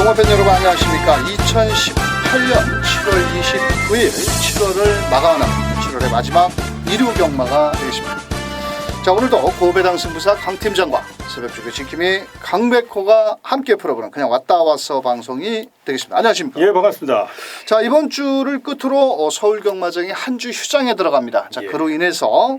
동호팬 여러분 안녕하십니까. 2018년 7월 29일 7월을 마감하는 7월의 마지막 일요 경마가 되겠습니다. 자, 오늘도 고배당 승부사 강 팀장과 새벽주교 지킴이 강백호가 함께 풀어보는 그냥 왔다 와서 방송이 되겠습니다. 안녕하십니까. 예, 반갑습니다. 자, 이번 주를 끝으로 서울 경마장이 한 주 휴장에 들어갑니다. 자, 그로 인해서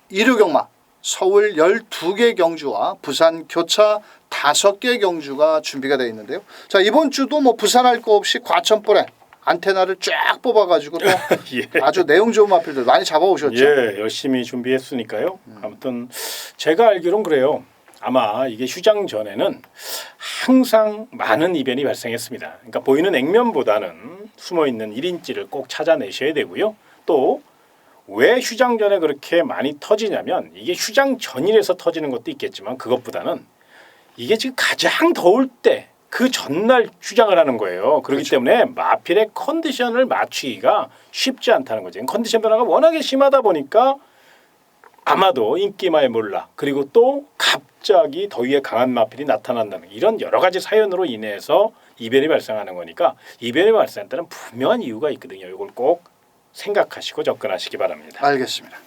일요 경마 서울 12개 경주와 부산 교차 5개 경주가 준비가 되어 있는데요. 자, 이번 주도 뭐 부산할 거 없이 과천볼에 안테나를 쫙 뽑아가지고 또 예. 아주 내용 좋은 마필들 많이 잡아오셨죠. 예, 열심히 준비했으니까요. 아무튼 제가 알기론 그래요. 아마 이게 휴장 전에는 항상 많은 이변이 발생했습니다. 그러니까 보이는 액면보다는 숨어있는 1인지를 꼭 찾아내셔야 되고요. 또 왜 휴장 전에 그렇게 많이 터지냐면 이게 휴장 전이라서 터지는 것도 있겠지만 그것보다는 이게 지금 가장 더울 때 그 전날 휴장을 하는 거예요. 그렇기 그렇죠. 때문에 마필의 컨디션을 맞추기가 쉽지 않다는 거죠. 컨디션 변화가 워낙에 심하다 보니까 아마도 인기마에 몰라 그리고 또 갑자기 더위에 강한 마필이 나타난다는 이런 여러 가지 사연으로 인해서 이변이 발생하는 거니까 이변이 발생할 때는 분명한 이유가 있거든요. 이걸 꼭 생각하시고 접근하시기 바랍니다. 알겠습니다.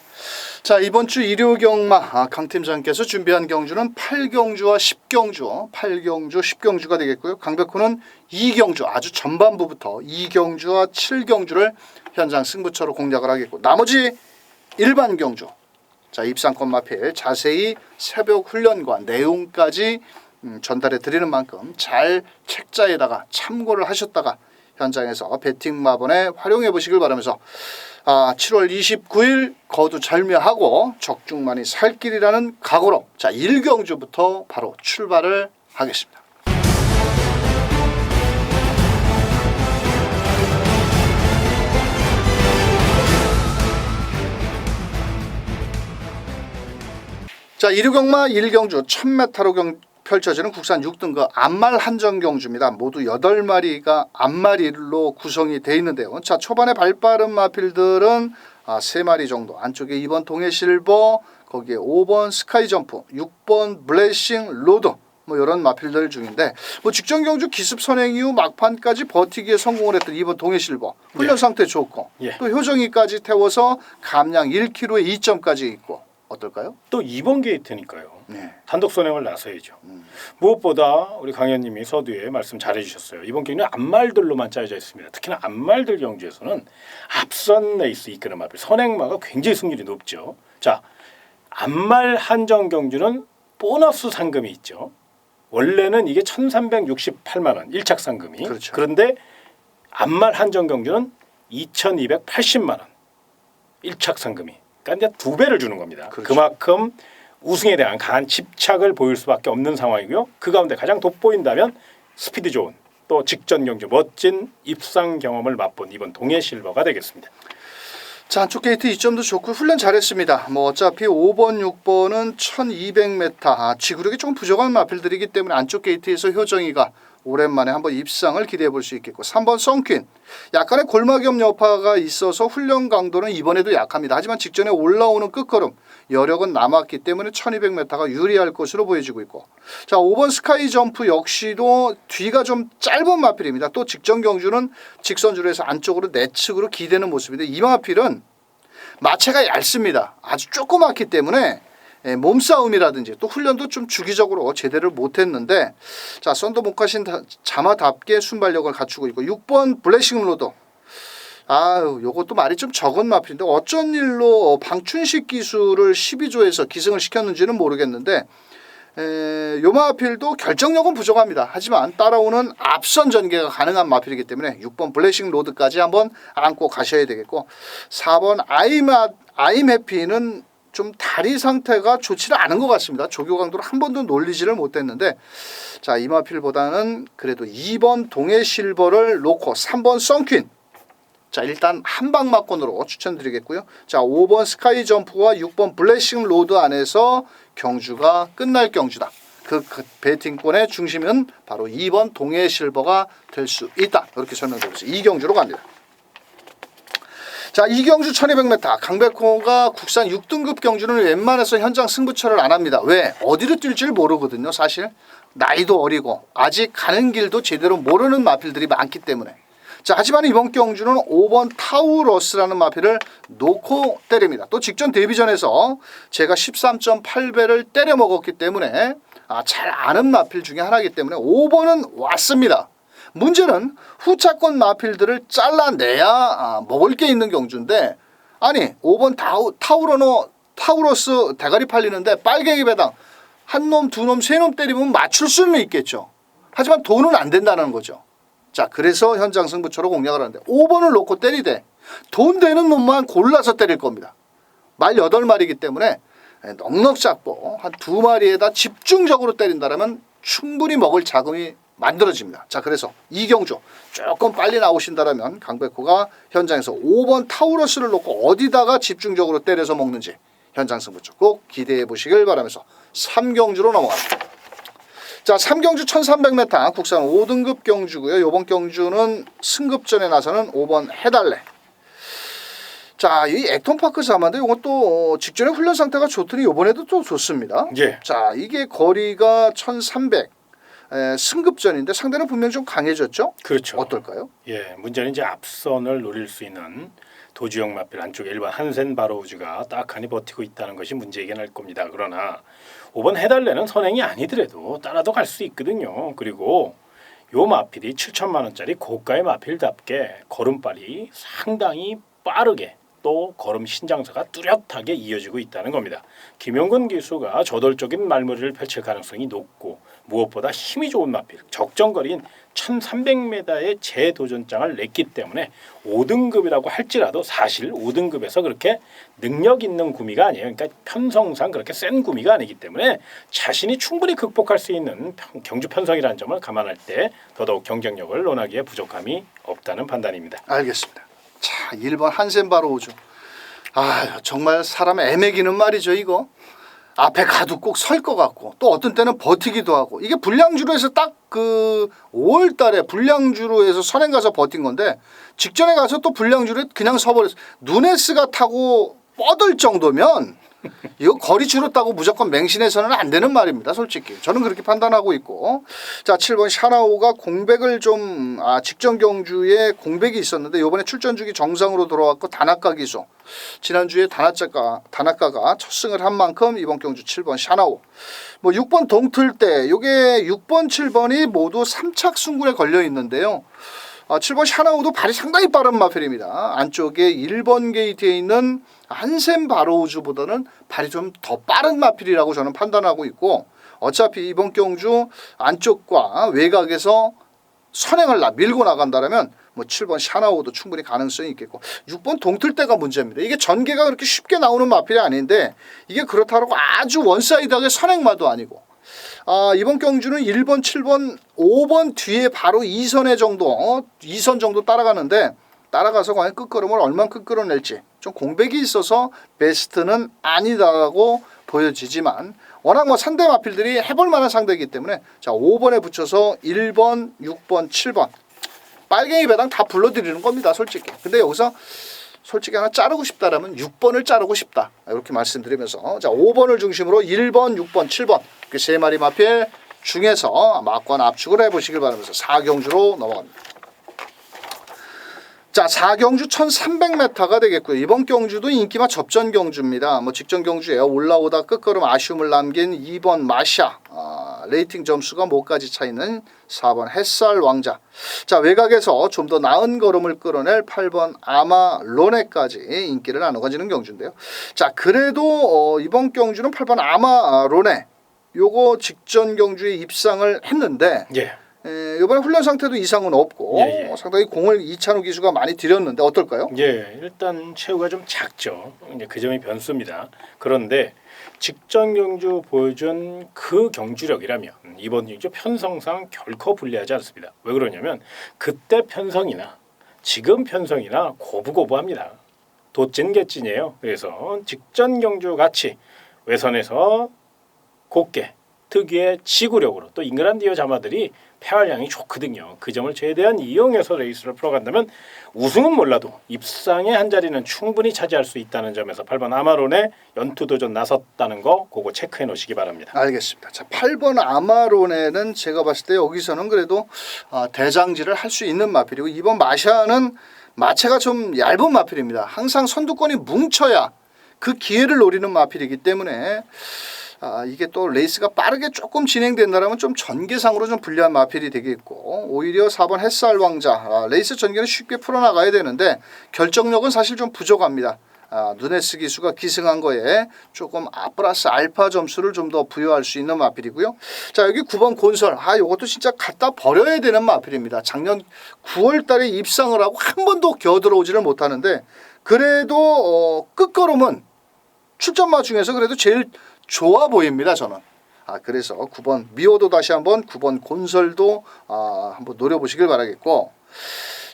자, 이번 주 일요 경마 강 팀장께서 준비한 경주는 8경주와 10경주, 8경주, 10경주가 되겠고요. 강백호는 2경주 아주 전반부부터 2경주와 7경주를 현장 승부처로 공략을 하겠고 나머지 일반 경주, 자, 입상권 마필 자세히 새벽 훈련과 내용까지 전달해 드리는 만큼 잘 책자에다가 참고를 하셨다가 현장에서 배팅 마번에 활용해 보시길 바라면서 7월 29일 거두절미하고 적중만이 살 길이라는 각오로 자 1경주부터 바로 출발을 하겠습니다. 자, 일요경마 1경주 1000m로 펼쳐지는 국산 6등급 암말 한정 경주입니다. 모두 8마리가 암말로 구성이 되어 있는데요. 자, 초반에 발빠른 마필들은 3마리 정도. 안쪽에 2번 동해실버, 거기에 5번 스카이점프, 6번 블레싱 로드, 뭐 이런 마필들 중인데 뭐 직전 경주 기습 선행 이후 막판까지 버티기에 성공을 했던 2번 동해실버 훈련 상태 좋고 또 효정이까지 태워서 감량 1kg에 2점까지 있고 어떨까요? 또 2번 게이트니까요. 네. 단독 선행을 나서야죠. 무엇보다 우리 강현님이 서두에 말씀 잘해주셨어요. 이번 경기는 암말들로만 짜여져 있습니다. 특히나 암말들 경주에서는 앞선 레이스 이끄는 마필 선행마가 굉장히 승률이 높죠. 자, 암말 한정 경주는 보너스 상금이 있죠. 원래는 이게 1,368만 원 1착 상금이. 그렇죠. 그런데 암말 한정 경주는 2,280만 원 1착 상금이. 그러니까 이제 2배를 주는 겁니다. 그렇죠. 그만큼 우승에 대한 강한 집착을 보일 수밖에 없는 상황이고요. 그 가운데 가장 돋보인다면 스피드 좋은 또 직전 경주 멋진 입상 경험을 맛본 이번 동해실버가 되겠습니다. 자, 안쪽 게이트 2점도 좋고 훈련 잘했습니다. 뭐 어차피 5번, 6번은 1200m 지구력이 조금 부족한 마필들이기 때문에 안쪽 게이트에서 효정이가 오랜만에 한번 입상을 기대해 볼 수 있겠고 3번 썬퀸 약간의 골마겸 여파가 있어서 훈련 강도는 이번에도 약합니다. 하지만 직전에 올라오는 끝걸음 여력은 남았기 때문에 1200m가 유리할 것으로 보여지고 있고 자 5번 스카이 점프 역시도 뒤가 좀 짧은 마필입니다. 또 직전 경주는 직선주로 해서 안쪽으로 내측으로 기대는 모습인데 이 마필은 마체가 얇습니다. 아주 조그맣기 때문에 몸싸움이라든지 또 훈련도 좀 주기적으로 제대로 못했는데 자 썬더 목카신 자마답게 순발력을 갖추고 있고 6번 블레싱 로더 요것도 말이 좀 적은 마필인데 어쩐 일로 방춘식 기술을 12조에서 기승을 시켰는지는 모르겠는데 요 마필도 결정력은 부족합니다. 하지만 따라오는 앞선 전개가 가능한 마필이기 때문에 6번 블레싱 로드까지 한번 안고 가셔야 되겠고 4번 아임 해피는 좀 다리 상태가 좋지는 않은 것 같습니다. 조교 강도를 한 번도 놀리지를 못했는데 자 이마필보다는 그래도 2번 동해실버를 놓고 3번 썬퀸 자 일단 한방막권으로 추천드리겠고요. 자 5번 스카이점프와 6번 블레싱 로드 안에서 경주가 끝날 경주다. 그 배팅권의 중심은 바로 2번 동해실버가 될 수 있다. 이렇게 설명드리면서 이 경주로 갑니다. 자, 이경주 1200m 강백호가 국산 6등급 경주는 웬만해서 현장 승부처를 안 합니다. 왜? 어디로 뛸지를 모르거든요. 사실 나이도 어리고 아직 가는 길도 제대로 모르는 마필들이 많기 때문에 자 하지만 이번 경주는 5번 타우러스라는 마필을 놓고 때립니다. 또 직전 데뷔전에서 제가 13.8배를 때려 먹었기 때문에 잘 아는 마필 중에 하나이기 때문에 5번은 왔습니다. 문제는 후차권 마필들을 잘라내야 먹을 게 있는 경주인데 아니 5번 타우러스 대가리 팔리는데 빨갱이 배당 한 놈, 두 놈, 세 놈 때리면 맞출 수는 있겠죠. 하지만 돈은 안 된다는 거죠. 자 그래서 현장 승부처로 공략을 하는데 5번을 놓고 때리되 돈 되는 놈만 골라서 때릴 겁니다. 말 8마리이기 때문에 넉넉 잡고 한 2마리에다 집중적으로 때린다면 충분히 먹을 자금이 만들어집니다. 자 그래서 이 경주 조금 빨리 나오신다면 강백호가 현장에서 5번 타우러스를 놓고 어디다가 집중적으로 때려서 먹는지 현장 승부처 꼭 기대해 보시길 바라면서 3경주로 넘어갑니다. 자 3경주 1300m 국산 5등급 경주고요. 이번 경주는 승급전에 나서는 5번 해달래. 자, 이 액톤파크 사마인데 이것도 직전에 훈련 상태가 좋더니 이번에도 또 좋습니다. 예. 자, 이게 거리가 1300 승급전인데 상대는 분명히 좀 강해졌죠? 그렇죠. 어떨까요? 예, 문제는 이제 앞선을 노릴 수 있는 도주형 마필 안쪽에 일반 한센 바로우즈가 딱하니 버티고 있다는 것이 문제이긴 할 겁니다. 그러나 5번 해달래는 선행이 아니더라도 따라도 갈 수 있거든요. 그리고 요 마필이 7천만 원짜리 고가의 마필답게 걸음발이 상당히 빠르게 또 걸음 신장사가 뚜렷하게 이어지고 있다는 겁니다. 김용근 기수가 저돌적인 말머리를 펼칠 가능성이 높고 무엇보다 힘이 좋은 마필 적정거리인 1300m의 재도전장을 냈기 때문에 5등급이라고 할지라도 사실 5등급에서 그렇게 능력 있는 구미가 아니에요. 그러니까 편성상 그렇게 센 구미가 아니기 때문에 자신이 충분히 극복할 수 있는 경주 편성이라는 점을 감안할 때 더더욱 경쟁력을 논하기에 부족함이 없다는 판단입니다. 알겠습니다. 자, 1번 한센 바로우즈. 정말 사람 애매기는 말이죠, 이거. 앞에 가도 꼭 설 것 같고 또 어떤 때는 버티기도 하고 이게 불량주로에서 딱 그 5월 달에 불량주로에서 선행 가서 버틴 건데 직전에 가서 또 불량주로에 그냥 서버렸어. 누네스가 타고 뻗을 정도면 이거 거리 줄었다고 무조건 맹신해서는 안 되는 말입니다. 솔직히 저는 그렇게 판단하고 있고 자 7번 샤나오가 공백을 좀 직전 경주에 공백이 있었는데 이번에 출전 주기 정상으로 돌아왔고 다나카 기수 지난주에 다나카가 첫 승을 한 만큼 이번 경주 7번 샤나오 6번 동틀대 요게 6번 7번이 모두 3착 순군에 걸려 있는데요. 7번 샤나우도 발이 상당히 빠른 마필입니다. 안쪽에 1번 게이트에 있는 한센 바로우즈보다는 발이 좀 더 빠른 마필이라고 저는 판단하고 있고 어차피 이번 경주 안쪽과 외곽에서 선행을 밀고 나간다면 7번 샤나우도 충분히 가능성이 있겠고 6번 동틀대가 문제입니다. 이게 전개가 그렇게 쉽게 나오는 마필이 아닌데 이게 그렇다고 아주 원사이드하게 선행마도 아니고 이번 경주는 1번, 7번, 5번 뒤에 바로 2선 정도 따라가는데 따라가서 과연 끝걸음을 얼만큼 끌어낼지 좀 공백이 있어서 베스트는 아니다라고 보여지지만 워낙 상대 마필들이 해볼 만한 상대이기 때문에 자 5번에 붙여서 1번, 6번, 7번 빨갱이 배당 다 불러드리는 겁니다. 솔직히. 근데 여기서 솔직히 하나 자르고 싶다라면 6번을 자르고 싶다. 이렇게 말씀드리면서 자 5번을 중심으로 1번, 6번, 7번 그 세 마리 마필 중에서 막관 압축을 해보시길 바라면서 4경주로 넘어갑니다. 자 4경주 1300m가 되겠고요. 이번 경주도 인기마 접전 경주입니다. 직전 경주에 올라오다 끝걸음 아쉬움을 남긴 2번 마샤 레이팅 점수가 목까지 차 있는 4번 햇살 왕자. 자 외곽에서 좀 더 나은 걸음을 끌어낼 8번 아마 로네까지 인기를 나눠가지는 경주인데요. 자 그래도 이번 경주는 8번 아마 로네 요거 직전 경주에 입상을 했는데 이번에 훈련 상태도 이상은 없고 상당히 공을 이찬우 기수가 많이 들였는데 어떨까요? 일단 체구가 좀 작죠. 이제 그 점이 변수입니다. 그런데 직전 경주 보여준 그 경주력이라면 이번 경주 편성상 결코 불리하지 않습니다. 왜 그러냐면 그때 편성이나 지금 편성이나 고부고부합니다. 도찐개찐이에요. 그래서 직전 경주 같이 외선에서 곱게 특유의 지구력으로 또 잉글란드어 자마들이 폐활량이 좋거든요. 그 점을 최대한 이용해서 레이스를 풀어간다면 우승은 몰라도 입상의 한 자리는 충분히 차지할 수 있다는 점에서 8번 아마론의 연투도전 나섰다는 거 그거 체크해 놓으시기 바랍니다. 알겠습니다. 자, 8번 아마론에는 제가 봤을 때 여기서는 그래도 대장질을 할 수 있는 마필이고 2번 마샤는 마체가 좀 얇은 마필입니다. 항상 선두권이 뭉쳐야 그 기회를 노리는 마필이기 때문에 이게 또 레이스가 빠르게 조금 진행된다면 좀 전개상으로 좀 불리한 마필이 되겠고 오히려 4번 햇살 왕자 레이스 전개는 쉽게 풀어나가야 되는데 결정력은 사실 좀 부족합니다. 누네스 기수가 기승한 거에 조금 플러스 알파 점수를 좀 더 부여할 수 있는 마필이고요. 자, 여기 9번 곤설. 이것도 진짜 갖다 버려야 되는 마필입니다. 작년 9월 달에 입상을 하고 한 번도 겨들어오지를 못하는데 그래도 끝걸음은 출전마 중에서 그래도 제일 좋아 보입니다. 저는. 그래서 9번 미호도 다시 한번 9번 곤설도 한번 노려보시길 바라겠고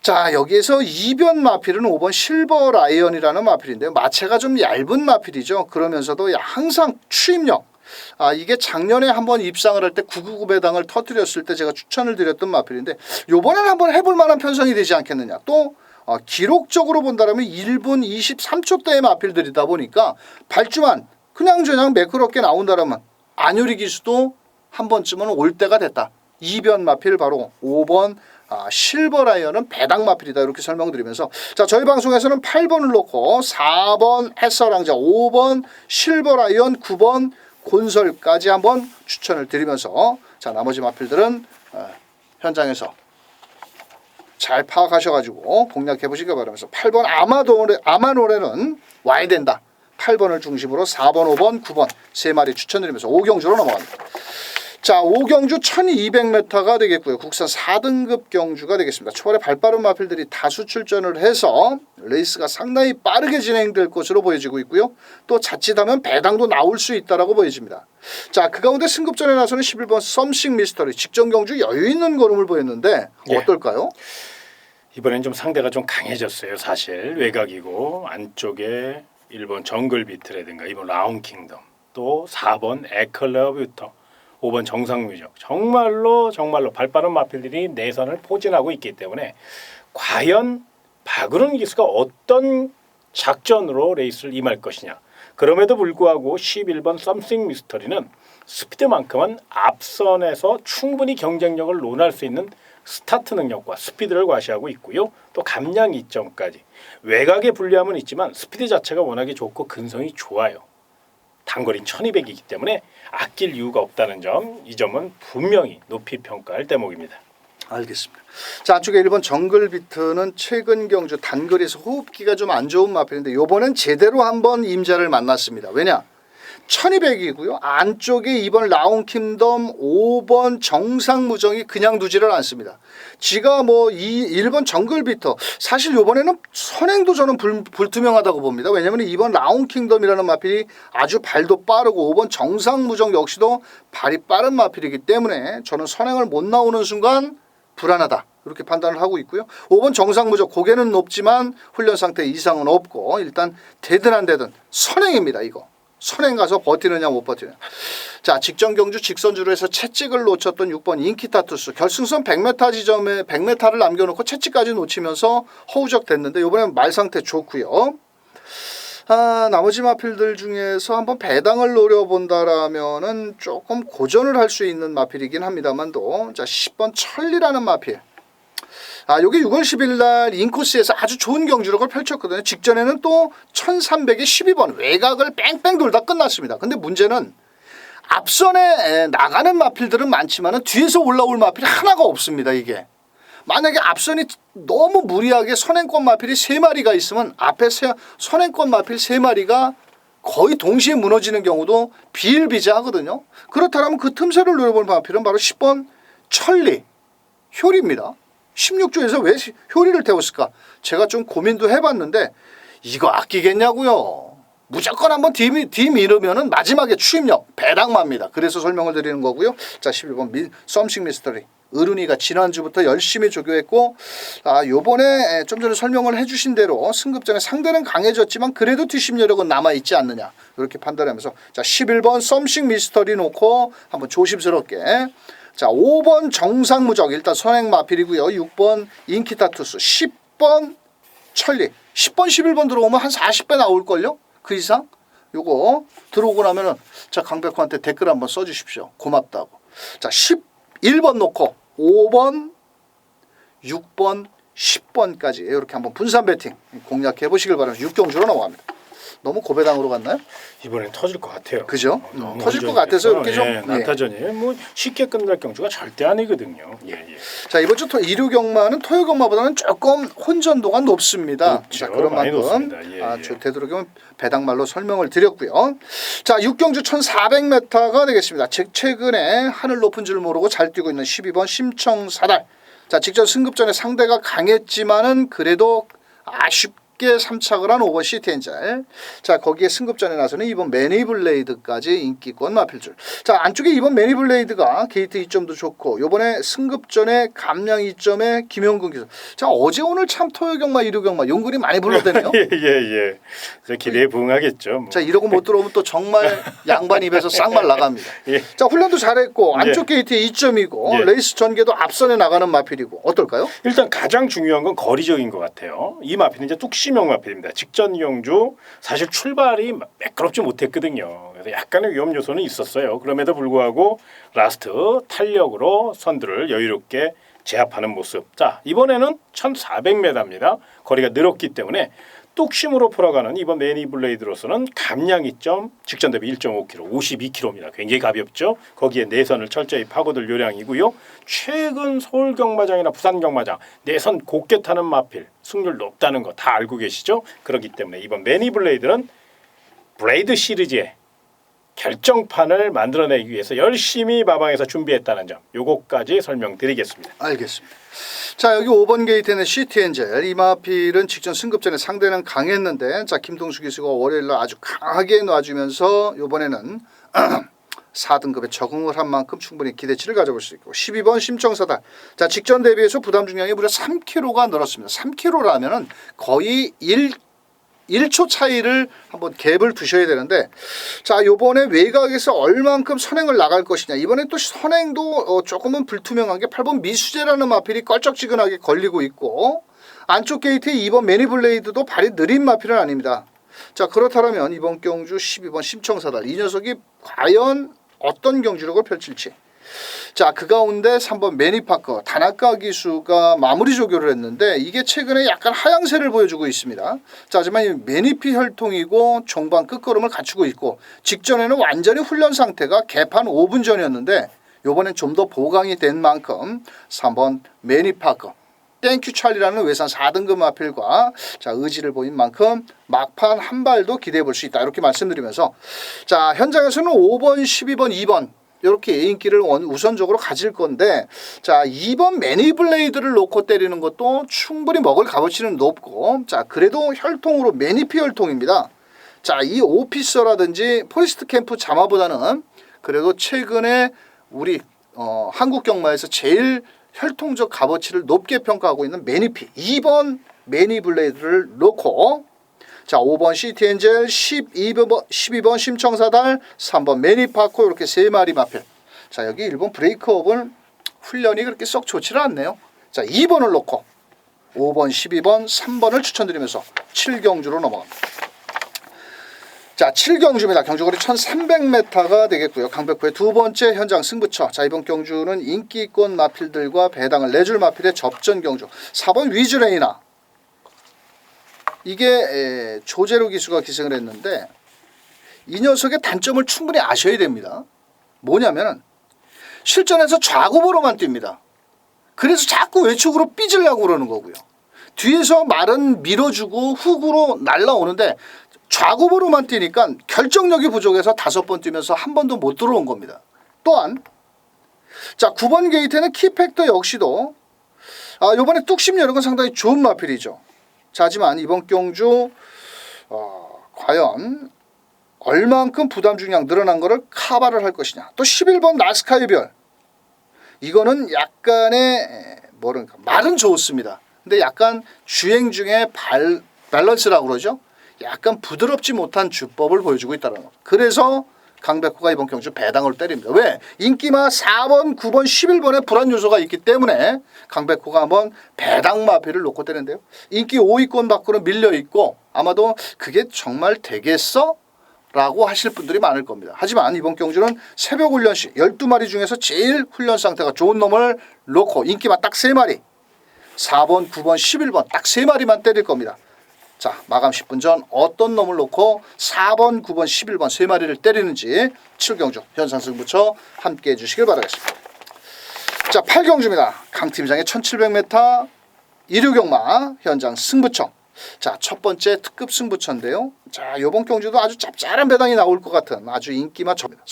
자, 여기에서 이변 마필은 5번 실버 라이언이라는 마필인데요. 마체가 좀 얇은 마필이죠. 그러면서도 항상 추임력. 이게 작년에 한번 입상을 할 때 999배당을 터뜨렸을 때 제가 추천을 드렸던 마필인데 요번에는 한번 해볼 만한 편성이 되지 않겠느냐. 또 기록적으로 본다면 1분 23초대의 마필들이다 보니까 발주만 그냥저냥 매끄럽게 나온다라면 안유리 기수도 한 번쯤은 올 때가 됐다. 이변 마필 바로 5번 실버 라이언은 배당 마필이다 이렇게 설명드리면서 자 저희 방송에서는 8번을 놓고 4번 햇살왕자 5번 실버 라이언 9번 곤설까지 한번 추천을 드리면서 자 나머지 마필들은 현장에서 잘 파악하셔가지고 공략해 보시기 바라면서 8번 아마노레는 와야 된다. 8번을 중심으로 4번, 5번, 9번 세 마리 추천드리면서 5경주로 넘어갑니다. 자, 5경주 1200m가 되겠고요. 국산 4등급 경주가 되겠습니다. 초반에 발빠른 마필들이 다수 출전을 해서 레이스가 상당히 빠르게 진행될 것으로 보여지고 있고요. 또 자칫하면 배당도 나올 수 있다라고 보여집니다. 자, 그 가운데 승급전에 나서는 11번 썸씽 미스터리 직전 경주 여유 있는 걸음을 보였는데 어떨까요? 이번엔 좀 상대가 좀 강해졌어요. 사실 외곽이고 안쪽에 1번 정글 비트라든가 2번 라운 킹덤 또 4번 에클레어뷰터 5번 정상뮤적 정말로 발빠른 마필들이 내선을 포진하고 있기 때문에 과연 박은훈 기수가 어떤 작전으로 레이스를 임할 것이냐. 그럼에도 불구하고 11번 썸씽 미스터리는 스피드만큼은 앞선에서 충분히 경쟁력을 논할 수 있는 스타트 능력과 스피드를 과시하고 있고요. 또 감량 이점까지 외곽의 불리함은 있지만 스피드 자체가 워낙에 좋고 근성이 좋아요. 단거리는 1200이기 때문에 아낄 이유가 없다는 점, 이 점은 분명히 높이 평가할 대목입니다. 알겠습니다. 자, 안쪽에 1번 정글 비트는 최근 경주 단거리에서 호흡기가 좀 안 좋은 마필인데 이번엔 제대로 한번 임자를 만났습니다. 왜냐? 1200이고요. 안쪽에 2번 라운 킹덤 5번 정상무정이 그냥 두지를 않습니다. 지가 이 1번 정글 비터 사실 이번에는 선행도 저는 불투명하다고 봅니다. 왜냐하면 2번 라운 킹덤이라는 마필이 아주 발도 빠르고 5번 정상무정 역시도 발이 빠른 마필이기 때문에 저는 선행을 못 나오는 순간 불안하다. 이렇게 판단을 하고 있고요. 5번 정상무적 고개는 높지만 훈련 상태 이상은 없고 일단 되든 안 되든 선행입니다. 이거. 선행 가서 버티느냐 못 버티느냐. 자, 직전 경주 직선주로 해서 채찍을 놓쳤던 6번 인키타투스 결승선 100m 지점에 100m를 남겨놓고 채찍까지 놓치면서 허우적 됐는데 이번엔 말 상태 좋고요. 나머지 마필들 중에서 한번 배당을 노려본다라면은 조금 고전을 할 수 있는 마필이긴 합니다만도 자 10번 천리라는 마필. 요게 6월 10일 날 인코스에서 아주 좋은 경주력을 펼쳤거든요. 직전에는 또 1300에 12번 외곽을 뺑뺑 돌다 끝났습니다. 근데 문제는 앞선에 나가는 마필들은 많지만 뒤에서 올라올 마필이 하나가 없습니다. 이게. 만약에 앞선이 너무 무리하게 선행권 마필이 3마리가 있으면 앞에 선행권 마필 3마리가 거의 동시에 무너지는 경우도 비일비재하거든요. 그렇다면 그 틈새를 노려볼 마필은 바로 10번 천리 효리입니다. 16조에서 왜 효리를 태웠을까? 제가 좀 고민도 해봤는데 이거 아끼겠냐고요. 무조건 한번 뒤 밀으면은 마지막에 추임력 배당마입니다. 그래서 설명을 드리는 거고요. 자 11번 썸씽 미스터리 어른이가 지난주부터 열심히 조교했고 요번에 좀 전에 설명을 해주신 대로 승급전에 상대는 강해졌지만 그래도 뒷심 여력은 남아있지 않느냐 이렇게 판단하면서 자 11번 썸씽 미스터리 놓고 한번 조심스럽게 자 5번 정상무적 일단 선행 마필이고요. 6번 인기타 투수 10번 천리 10번 11번 들어오면 한 40배 나올걸요 그 이상 요거 들어오고 나면은 자 강백호한테 댓글 한번 써주십시오 고맙다고. 자 11번 놓고 5번 6번 10번까지 이렇게 한번 분산 배팅 공략해 보시길 바랍니다. 6경주로 넘어갑니다. 너무 고배당으로 갔나요? 이번엔 터질 것 같아요. 그죠? 너무 터질 것 혼전이 같아서 돼서, 이렇게 좀 예, 난타전이 뭐 쉽게 끝날 경주가 절대 아니거든요. 예, 예. 자 이번 주 이루 경마는 토요 경마보다는 조금 혼전도가 높습니다. 높죠. 자 그런 많이 만큼 높습니다. 예, 예. 되도록이면 배당말로 설명을 드렸고요. 자 6경주 1,400m가 되겠습니다. 최근에 하늘 높은 줄 모르고 잘 뛰고 있는 12번 심청사달. 자 직전 승급전에 상대가 강했지만은 그래도 아쉽게 3착을 한 5번 시티엔젤. 자 거기에 승급전에 나서는 2번 매니블레이드까지 인기권 마필줄. 자 안쪽에 2번 매니블레이드가 게이트 2점도 좋고 요번에 승급전에 감량 2점에 김영근 기수. 자 어제 오늘 참 토요경마 일요경마 용근이 많이 불러대네요. 예예예. 예. 기대에 부응하겠죠. 뭐. 자 이러고 못 들어오면 또 정말 양반 입에서 쌍말 나갑니다. 예. 자 훈련도 잘했고 안쪽 게이트에 2점이고 예. 레이스 전개도 앞선에 나가는 마필이고 어떨까요? 일단 가장 중요한 건 거리적인 것 같아요. 이 마필은 이제 뚝심형 마필입니다. 직전 경주 사실 출발이 매끄럽지 못했거든요. 그래서 약간의 위험 요소는 있었어요. 그럼에도 불구하고 라스트 탄력으로 선두를 여유롭게 제압하는 모습. 자 이번에는 1,400m입니다. 거리가 늘었기 때문에 뚝심으로 풀어가는 이번 매니블레이드로서는 감량 2점, 직전 대비 1.5kg, 52kg입니다. 굉장히 가볍죠. 거기에 내선을 철저히 파고들 요량이고요. 최근 서울 경마장이나 부산 경마장 내선 곱게 타는 마필 승률 높다는 거 다 알고 계시죠? 그렇기 때문에 이번 매니블레이드는 블레이드 시리즈의 결정판을 만들어내기 위해서 열심히 마방에서 준비했다는 점 요거까지 설명드리겠습니다. 알겠습니다. 자 여기 5번 게이트는 시티엔젤 이 마필은 직전 승급전에 상대는 강했는데 자 김동수 기수가 월요일날 아주 강하게 놔주면서 이번에는 4등급에 적응을 한 만큼 충분히 기대치를 가져볼 수 있고 12번 심청사달 자 직전 대비해서 부담 중량이 무려 3kg가 늘었습니다. 3kg라면은 거의 1초 차이를 한번 갭을 두셔야 되는데 자 요번에 외곽에서 얼만큼 선행을 나갈 것이냐 이번에 또 선행도 조금은 불투명한 게 8번 미수제라는 마필이 껄쩍지근하게 걸리고 있고 안쪽 게이트에 2번 매니블레이드도 발이 느린 마필은 아닙니다. 자 그렇다면 이번 경주 12번 심청사달 이 녀석이 과연 어떤 경주력을 펼칠지 자, 그 가운데 3번 매니파커 다나카 기수가 마무리 조교를 했는데 이게 최근에 약간 하향세를 보여주고 있습니다. 자, 하지만 이 매니피 혈통이고 종반 끝걸음을 갖추고 있고 직전에는 완전히 훈련 상태가 개판 5분 전이었는데 요번엔 좀 더 보강이 된 만큼 3번 매니파커 땡큐 찰리라는 외산 4등급 마필과 자 의지를 보인 만큼 막판 한 발도 기대해 볼 수 있다 이렇게 말씀드리면서 자 현장에서는 5번, 12번, 2번 이렇게 인기를 우선적으로 가질 건데 자 2번 매니블레이드를 놓고 때리는 것도 충분히 먹을 값어치는 높고 자 그래도 혈통으로 매니피 혈통입니다. 자 이 오피서라든지 포리스트 캠프 자마보다는 그래도 최근에 우리 한국 경마에서 제일 혈통적 값어치를 높게 평가하고 있는 매니피 2번 매니블레이드를 놓고 자 5번 시티엔젤 12번 심청사달 3번 매니파코 이렇게 세 마리 마필 자 여기 1번 브레이크업은 훈련이 그렇게 썩 좋지는 않네요. 자 2번을 놓고 5번 12번 3번을 추천드리면서 7경주로 넘어갑니다. 자 7경주입니다. 경주거리 1300m가 되겠고요. 강백호의 두 번째 현장 승부처 자 이번 경주는 인기권 마필들과 배당을 내줄 마필의 접전 경주 4번 위즈레이나 이게 조제로 기수가 기승을 했는데 이 녀석의 단점을 충분히 아셔야 됩니다. 뭐냐면 실전에서 좌구보로만 뜁니다. 그래서 자꾸 외축으로 삐지려고 그러는 거고요. 뒤에서 말은 밀어주고 훅으로 날라오는데 좌구보로만 뛰니까 결정력이 부족해서 5번 뛰면서 한 번도 못 들어온 겁니다. 또한 자 9번 게이트는 키팩터 역시도 이번에 뚝심 여는 건 상당히 좋은 마필이죠. 자, 하지만 이번 경주 과연 얼만큼 부담 중량 늘어난 거를 카바를 할 것이냐. 또 11번 나스카의 별. 이거는 약간의 뭐랄까 말은 좋습니다. 근데 약간 주행 중에 밸런스라고 그러죠. 약간 부드럽지 못한 주법을 보여주고 있다는 거. 그래서 강백호가 이번 경주 배당을 때립니다. 왜? 인기마 4번, 9번, 11번에 불안 요소가 있기 때문에 강백호가 한번 배당 마피를 놓고 때리는데요. 인기 5위권 밖으로 밀려 있고 아마도 그게 정말 되겠어? 라고 하실 분들이 많을 겁니다. 하지만 이번 경주는 새벽 훈련 시 12마리 중에서 제일 훈련 상태가 좋은 놈을 놓고 인기마 딱 3마리 4번, 9번, 11번 딱 3마리만 때릴 겁니다. 자, 마감 10분 전 어떤 놈을 놓고 4번, 9번, 11번 3마리를 때리는지 7경주 현상승부처 함께 해주시길 바라겠습니다. 자, 8경주입니다. 강팀장의 1700m 일요경마 현장 승부처. 자, 첫 번째 특급 승부처인데요. 자, 이번 경주도 아주 짭짤한 배당이 나올 것 같은 아주 인기마 접니다.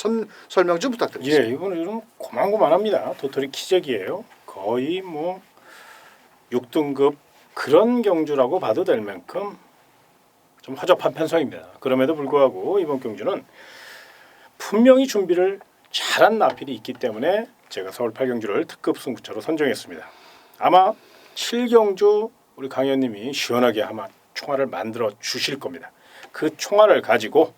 설명 좀 부탁드리겠습니다. 예, 이거는 좀 고만고만합니다. 도토리 키재기예요. 거의 뭐 6등급 그런 경주라고 봐도 될 만큼 좀 허접한 편성입니다. 그럼에도 불구하고 이번 경주는 분명히 준비를 잘한 마필이 있기 때문에 제가 서울 8경주를 특급 승부처로 선정했습니다. 아마 7경주 우리 강 의원님이 시원하게 아마 총알을 만들어 주실 겁니다. 그 총알을 가지고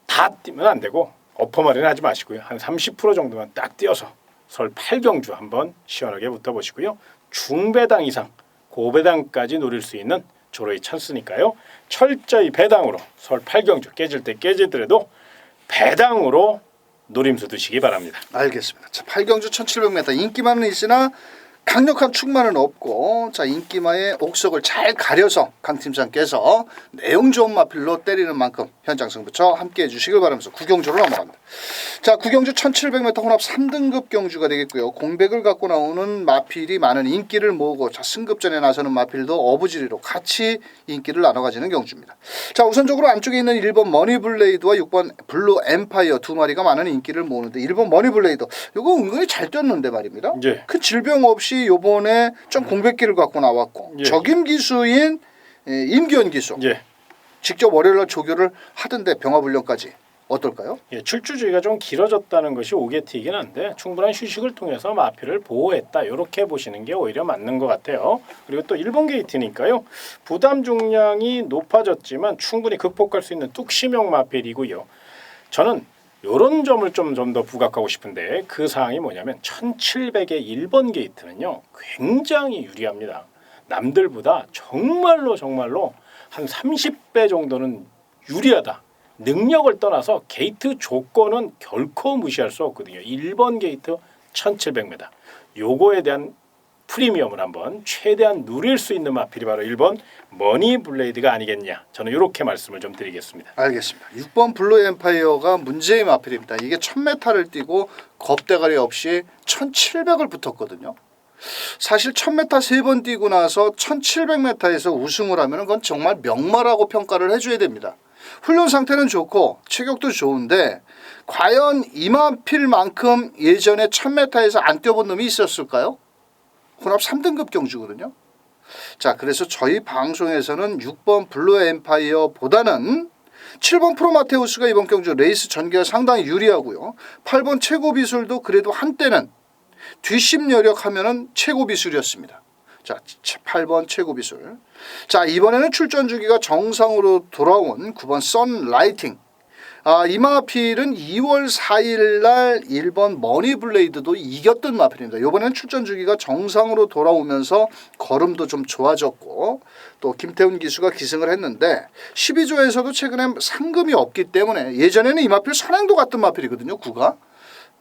다 뛰면 안 되고 어퍼마리는 하지 마시고요. 한 30% 정도만 딱 뛰어서 서울 8경주 한번 시원하게 붙어보시고요. 중배당 이상 고배당까지 노릴 수 있는 조로의 찬스니까요. 철저히 배당으로 서울 8경주 깨질 때 깨지더라도 배당으로 노림수 드시기 바랍니다. 알겠습니다. 자, 8경주 1700m 인기만은 있으나 강력한 축만은 없고 자 인기마의 옥석을 잘 가려서 강 팀장께서 내용 좋은 마필로 때리는 만큼 현장 승부처 함께 해주시길 바라면서 9경주로 넘어갑니다. 자 9경주 1700m 혼합 3등급 경주가 되겠고요. 공백을 갖고 나오는 마필이 많은 인기를 모으고 자 승급전에 나서는 마필도 어부지리로 같이 인기를 나눠 가지는 경주입니다. 자 우선적으로 안쪽에 있는 1번 머니블레이드와 6번 블루 엠파이어 두 마리가 많은 인기를 모으는데 1번 머니블레이드 이거 은근히 잘 뛰었는데 말입니다. 예. 큰 질병 없이 요번에 좀 공백기를 갖고 나왔고 예. 적임 기수인 임기현 기수 예. 직접 월요일날 조교를 하던데 병화훈련까지 어떨까요? 예, 출주주의가 좀 길어졌다는 것이 오게티이긴 한데 충분한 휴식을 통해서 마필을 보호했다 이렇게 보시는 게 오히려 맞는 것 같아요. 그리고 또 일본 게이트니까요. 부담 중량이 높아졌지만 충분히 극복할 수 있는 뚝심형 마필이고요. 저는 이런 점을 좀 더 부각하고 싶은데 그 사항이 뭐냐면 1700의 1번 게이트는요. 굉장히 유리합니다. 남들보다 정말로 한 30배 정도는 유리하다. 능력을 떠나서 게이트 조건은 결코 무시할 수 없거든요. 1번 게이트 1700m. 요거에 대한 프리미엄을 한번 최대한 누릴 수 있는 마필이 바로 1번 머니블레이드가 아니겠냐. 저는 이렇게 말씀을 좀 드리겠습니다. 알겠습니다. 6번 블루 엠파이어가 문제의 마필입니다. 이게 1000m를 뛰고 겁대가리 없이 1700을 붙었거든요. 사실 1000m 3번 뛰고 나서 1700m에서 우승을 하면 그건 정말 명마라고 평가를 해줘야 됩니다. 훈련 상태는 좋고 체격도 좋은데 과연 이마필만큼 예전에 1000m에서 안 뛰어본 놈이 있었을까요? 혼합 3등급 경주거든요. 자, 그래서 저희 방송에서는 6번 블루 엠파이어보다는 7번 프로마테우스가 이번 경주 레이스 전개가 상당히 유리하고요. 8번 최고 비술도 그래도 한때는 뒷심 여력하면은 최고 비술이었습니다. 자, 8번 최고 비술. 자, 이번에는 출전 주기가 정상으로 돌아온 9번 선라이팅. 이 마필은 2월 4일 날 1번 머니블레이드도 이겼던 마필입니다. 이번에는 출전 주기가 정상으로 돌아오면서 걸음도 좀 좋아졌고 또 김태훈 기수가 기승을 했는데 12조에서도 최근에 상금이 없기 때문에 예전에는 이 마필 선행도 같은 마필이거든요. 9가.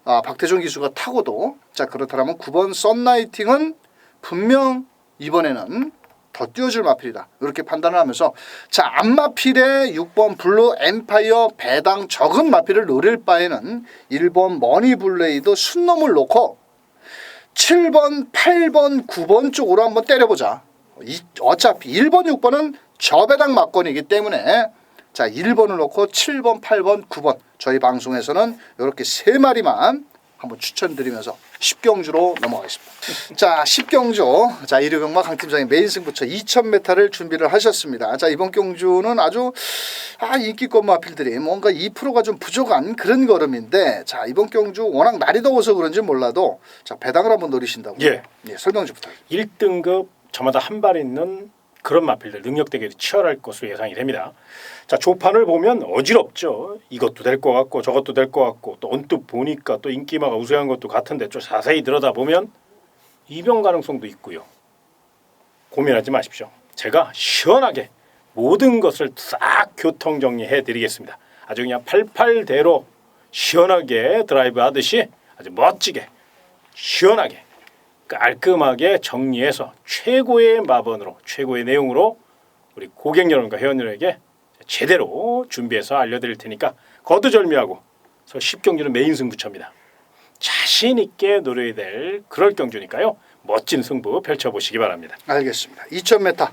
박태종 기수가 타고도. 자, 그렇다면 9번 선라이팅은 분명 이번에는 더 띄워줄 마필이다. 이렇게 판단을 하면서 자 앞마필에 6번 블루 엠파이어 배당 적은 마필을 노릴 바에는 1번 머니블레이드 순놈을 놓고 7번, 8번, 9번 쪽으로 한번 때려보자. 어차피 1번, 6번은 저배당 막권이기 때문에 자 1번을 놓고 7번, 8번, 9번 저희 방송에서는 이렇게 3마리만 한번 추천드리면서 10경주로 넘어가겠습니다. 자, 10경주. 자, 이류경마 강팀장이 메인 승부처 2000m를 준비를 하셨습니다. 자, 이번 경주는 아주 인기권 마필들이 뭔가 2%가 좀 부족한 그런 걸음인데, 자, 이번 경주 워낙 날이 더워서 그런지 몰라도 자, 배당을 한번 노리신다고. 예. 설명 좀 부탁드립니다. 1등급 저마다 한 발 있는 그런 마필들 능력 대결이 치열할 것으로 예상이 됩니다. 자, 조판을 보면 어지럽죠. 이것도 될 것 같고 저것도 될 것 같고 또 언뜻 보니까 또 인기마가 우세한 것도 같은데 좀 자세히 들여다보면 이변 가능성도 있고요. 고민하지 마십시오. 제가 시원하게 모든 것을 싹 교통 정리해 드리겠습니다. 아주 그냥 88대로 시원하게 드라이브 하듯이 아주 멋지게 시원하게 깔끔하게 정리해서 최고의 마번으로 최고의 내용으로 우리 고객 여러분과 회원 여러분에게 제대로 준비해서 알려드릴 테니까 거두절미하고 10경주는 메인 승부처입니다. 자신 있게 노려야 될 그럴 경주니까요. 멋진 승부 펼쳐보시기 바랍니다. 알겠습니다. 2000m.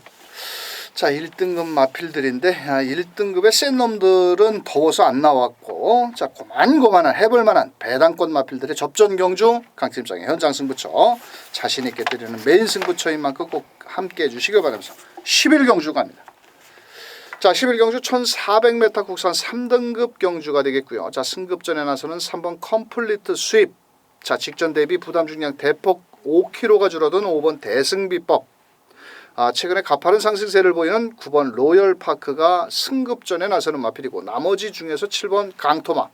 자, 1등급 마필들인데 1등급의 센 놈들은 더워서 안 나왔고, 자, 고만고만한 해볼만한 배당권 마필들의 접전 경주 강팀장의 현장 승부처 자신 있게 드리는 메인 승부처인 만큼 꼭 함께해 주시길 바라면서 11경주 갑니다. 자, 11경주 1400m 국산 3등급 경주가 되겠고요. 자, 승급전에 나서는 3번 컴플리트 수입. 자, 직전 대비 부담 중량 대폭 5kg가 줄어든 5번 대승비법. 최근에 가파른 상승세를 보이는 9번 로열파크가 승급전에 나서는 마필이고, 나머지 중에서 7번 강토마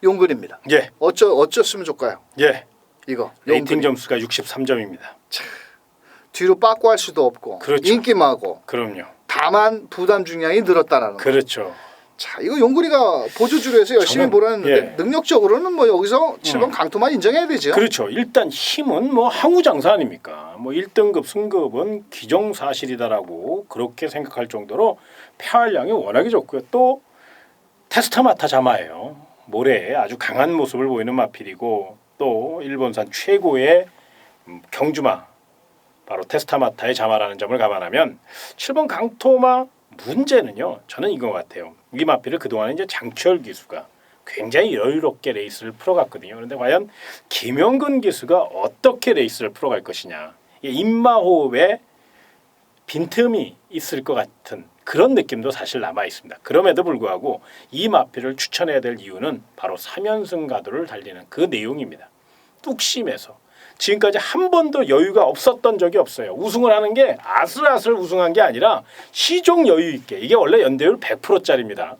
용근입니다. 예. 어쩌으면 좋을까요? 예. 이거 레이팅 점수가 63점입니다. 뒤로 빠꾸 할 수도 없고, 그렇죠. 인기마고, 그럼요. 다만 부담 중량이 늘었다라는 거. 그렇죠. 자, 이거 용근이가 보조주로 해서 열심히 몰았는데 능력적으로는 뭐 여기서 7번 강토마 인정해야 되죠. 그렇죠. 일단 힘은 뭐 항우장사 아닙니까? 뭐 1등급 승급은 기정사실이다라고 그렇게 생각할 정도로 폐활량이 워낙에 좋고요. 또 테스타마타 자마예요. 모래에 아주 강한 모습을 보이는 마필이고, 또 일본산 최고의 경주마 바로 테스타마타의 자마라는 점을 감안하면 7번 강토마 문제는요. 저는 이거 같아요. 이 마필을 그동안 이제 장철 기수가 굉장히 여유롭게 레이스를 풀어갔거든요. 그런데 과연 김영근 기수가 어떻게 레이스를 풀어갈 것이냐. 입마호흡에 빈틈이 있을 것 같은 그런 느낌도 사실 남아 있습니다. 그럼에도 불구하고 이 마필을 추천해야 될 이유는 바로 3연승 가도를 달리는 그 내용입니다. 뚝심에서 지금까지 한 번도 여유가 없었던 적이 없어요. 우승을 하는 게 아슬아슬 우승한 게 아니라 시종 여유 있게. 이게 원래 연대율 100%짜리입니다.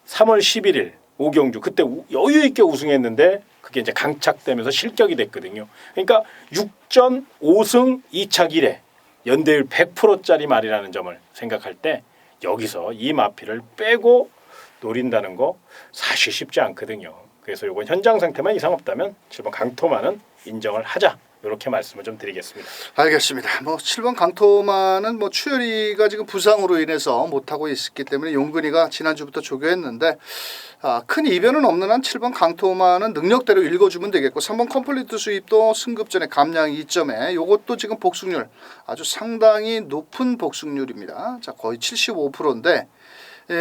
3월 11일 5경주 그때 여유 있게 우승했는데 그게 이제 강착되면서 실격이 됐거든요. 그러니까 6전 5승 2착 1회 연대율 100%짜리 말이라는 점을 생각할 때 여기서 이 마필을 빼고 노린다는 거 사실 쉽지 않거든요. 그래서 이건 현장 상태만 이상 없다면 7번 강토마는 인정을 하자. 이렇게 말씀을 좀 드리겠습니다. 알겠습니다. 뭐 7번 강토마는 뭐 추열이가 지금 부상으로 인해서 못하고 있었기 때문에 용근이가 지난주부터 조교했는데 큰 이변은 없는 한 7번 강토마는 능력대로 읽어주면 되겠고, 3번 컴플리트 수입도 승급전에 감량 2점에 이것도 지금 복승률 아주 상당히 높은 복승률입니다. 자, 거의 75%인데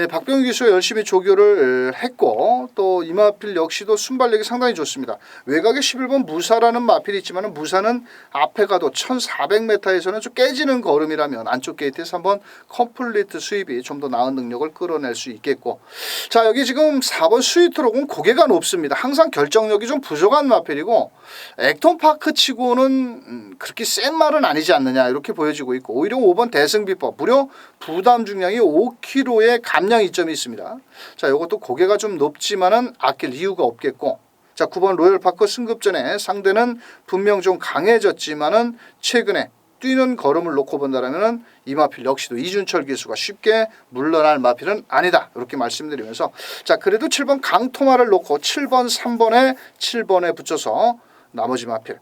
박병희 기수가 열심히 조교를 했고, 또 이 마필 역시도 순발력이 상당히 좋습니다. 외곽에 11번 무사라는 마필이 있지만 무사는 앞에 가도 1400m에서는 좀 깨지는 걸음이라면 안쪽 게이트에서 한번 컴플리트 수입이 좀 더 나은 능력을 끌어낼 수 있겠고, 자, 여기 지금 4번 스위트록은 고개가 높습니다. 항상 결정력이 좀 부족한 마필이고, 액톤파크 치고는 그렇게 센 말은 아니지 않느냐 이렇게 보여지고 있고, 오히려 5번 대승비법 무려 부담 중량이 5kg의 감량 이점이 있습니다. 자, 이것도 고개가 좀 높지만은 아낄 이유가 없겠고, 자, 9번 로열파크 승급전에 상대는 분명 좀 강해졌지만은 최근에 뛰는 걸음을 놓고 본다라면은 이 마필 역시도 이준철 기수가 쉽게 물러날 마필은 아니다 이렇게 말씀드리면서, 자, 그래도 7번 강토마를 놓고 7번 3번에 붙여서 나머지 마필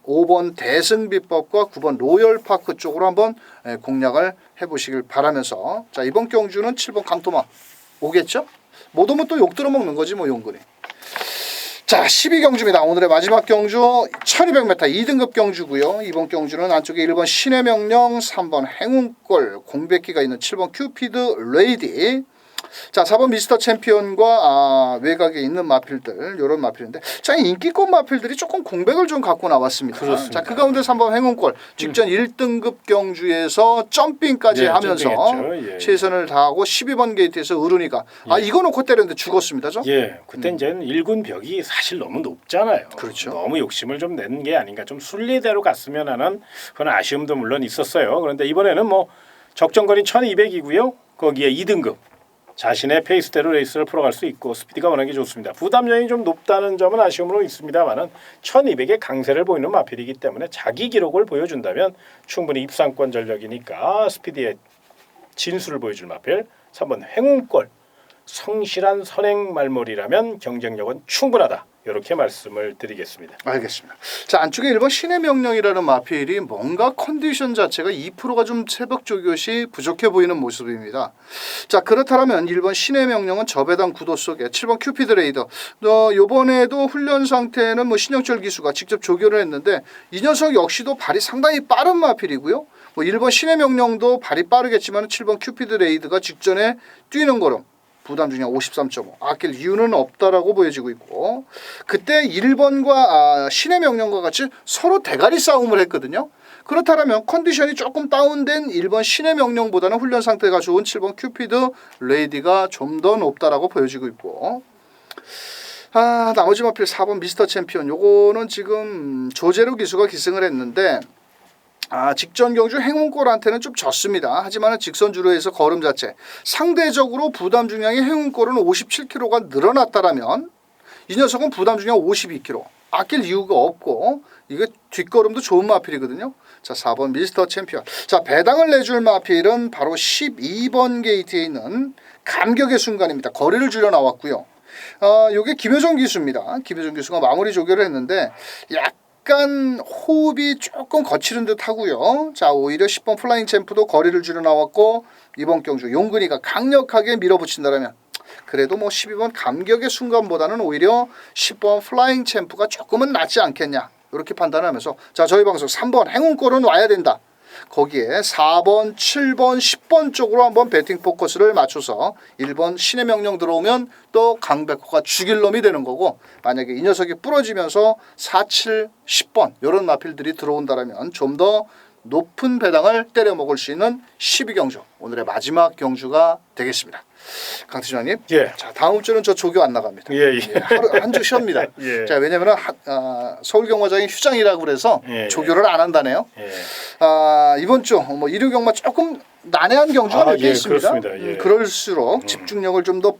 5번 대승비법과 9번 로열파크 쪽으로 한번 공략을 해보시길 바라면서, 자, 이번 경주는 7번 강토마 오겠죠? 못 오면 또 욕 들어먹는 거지 뭐 용근이. 자, 12경주입니다. 오늘의 마지막 경주 1200m 2등급 경주고요. 이번 경주는 안쪽에 1번 신의 명령, 3번 행운골, 공백기가 있는 7번 큐피드 레이디, 자, 4번 미스터 챔피언과 외곽에 있는 마필들, 이런 마필인데, 자, 인기권 마필들이 조금 공백을 좀 갖고 나왔습니다. 그렇습니다. 자, 그 가운데 3번 행운골, 직전 1등급 경주에서 점핑까지 하면서 점핑했죠. 최선을 다하고 12번 게이트에서 어른이가 이거 놓고 때렸는데 죽었습니다, 저? 그때 이제는 1군 벽이 사실 너무 높잖아요. 그렇죠. 너무 욕심을 좀 낸 게 아닌가. 좀 순리대로 갔으면 하는 그런 아쉬움도 물론 있었어요. 그런데 이번에는 뭐 적정거리 1200이고요. 거기에 2등급. 자신의 페이스대로 레이스를 풀어갈 수 있고 스피드가 워낙에 좋습니다. 부담량이 좀 높다는 점은 아쉬움으로 있습니다만은 1200의 강세를 보이는 마필이기 때문에 자기 기록을 보여준다면 충분히 입상권 전력이니까 스피드의 진수를 보여줄 마필 3번 행운골 성실한 선행 말몰이라면 경쟁력은 충분하다. 이렇게 말씀을 드리겠습니다. 알겠습니다. 자, 안쪽에 1번 신의 명령이라는 마필이 뭔가 컨디션 자체가 2%가 좀 새벽 조교시 부족해 보이는 모습입니다. 자, 그렇다면 1번 신의 명령은 저배당 구도 속에 7번 큐피드 레이더. 요번에도 훈련 상태는 뭐 신영철 기수가 직접 조교를 했는데 이 녀석 역시도 발이 상당히 빠른 마필이고요. 뭐 1번 신의 명령도 발이 빠르겠지만 7번 큐피드 레이드가 직전에 뛰는 걸음. 부담 중량 53.5 아낄 이유는 없다라고 보여지고 있고 그때 1번과 신의 명령과 같이 서로 대가리 싸움을 했거든요. 그렇다면 컨디션이 조금 다운된 1번 신의 명령보다는 훈련 상태가 좋은 7번 큐피드 레이디가 좀 더 높다라고 보여지고 있고 나머지 마필 4번 미스터 챔피언 요거는 지금 조재로 기수가 기승을 했는데 직전 경주 행운골한테는 좀 졌습니다. 하지만 직선주로 해서 걸음 자체 상대적으로 부담 중량의 행운골은 57kg가 늘어났다라면 이 녀석은 부담 중량 52kg 아낄 이유가 없고 이게 뒷걸음도 좋은 마필이거든요. 자, 4번 미스터 챔피언. 자, 배당을 내줄 마필은 바로 12번 게이트에 있는 감격의 순간입니다. 거리를 줄여 나왔고요. 요게 김효정 기수입니다. 김효정 기수가 마무리 조교를 했는데 약간 호흡이 조금 거칠은 듯 하고요. 자, 오히려 10번 플라잉 챔프도 거리를 줄여 나왔고 이번 경주 용근이가 강력하게 밀어붙인다라면 그래도 뭐 12번 감격의 순간보다는 오히려 10번 플라잉 챔프가 조금은 낫지 않겠냐 이렇게 판단하면서 자, 저희 방송 3번 행운골은 와야 된다. 거기에 4번, 7번, 10번 쪽으로 한번 배팅 포커스를 맞춰서 1번 신의 명령 들어오면 또 강백호가 죽일 놈이 되는 거고 만약에 이 녀석이 부러지면서 4, 7, 10번 이런 마필들이 들어온다면 좀 더 높은 배당을 때려 먹을 수 있는 12경주 오늘의 마지막 경주가 되겠습니다. 강팀장님, 자, 다음 주는 저 조교 안 나갑니다. 한 주 쉬옵니다. 자, 왜냐하면 서울경마장이 휴장이라고 그래서 조교를 안 한다네요. 이번 주 뭐 일요 경마 조금 난해한 경주가 몇 개 있습니다. 그럴수록 집중력을 좀 더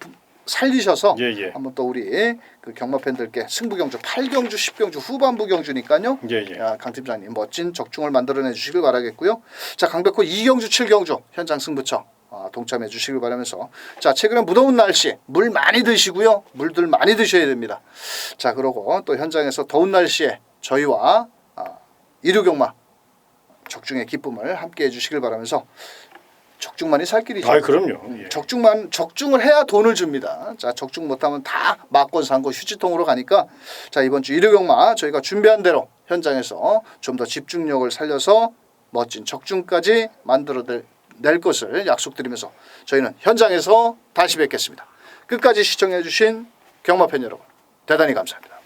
살리셔서 한번 또 우리 그 경마 팬들께 승부 경주 8경주 10경주 후반부 경주니까요. 강 팀장님 멋진 적중을 만들어내 주시길 바라겠고요. 자, 강백호 2경주 7경주 현장 승부처 동참해 주시길 바라면서 자, 최근에 무더운 날씨 물 많이 드시고요. 물들 많이 드셔야 됩니다. 자, 그러고 또 현장에서 더운 날씨에 저희와 일요경마 적중의 기쁨을 함께 해주시길 바라면서 적중만이 살 길이죠. 그럼요. 적중을 해야 돈을 줍니다. 자, 적중 못하면 다 막권 산거 휴지통으로 가니까 자, 이번 주 일요경마 저희가 준비한 대로 현장에서 좀 더 집중력을 살려서 멋진 적중까지 만들어낼 것을 약속드리면서 저희는 현장에서 다시 뵙겠습니다. 끝까지 시청해 주신 경마팬 여러분 대단히 감사합니다.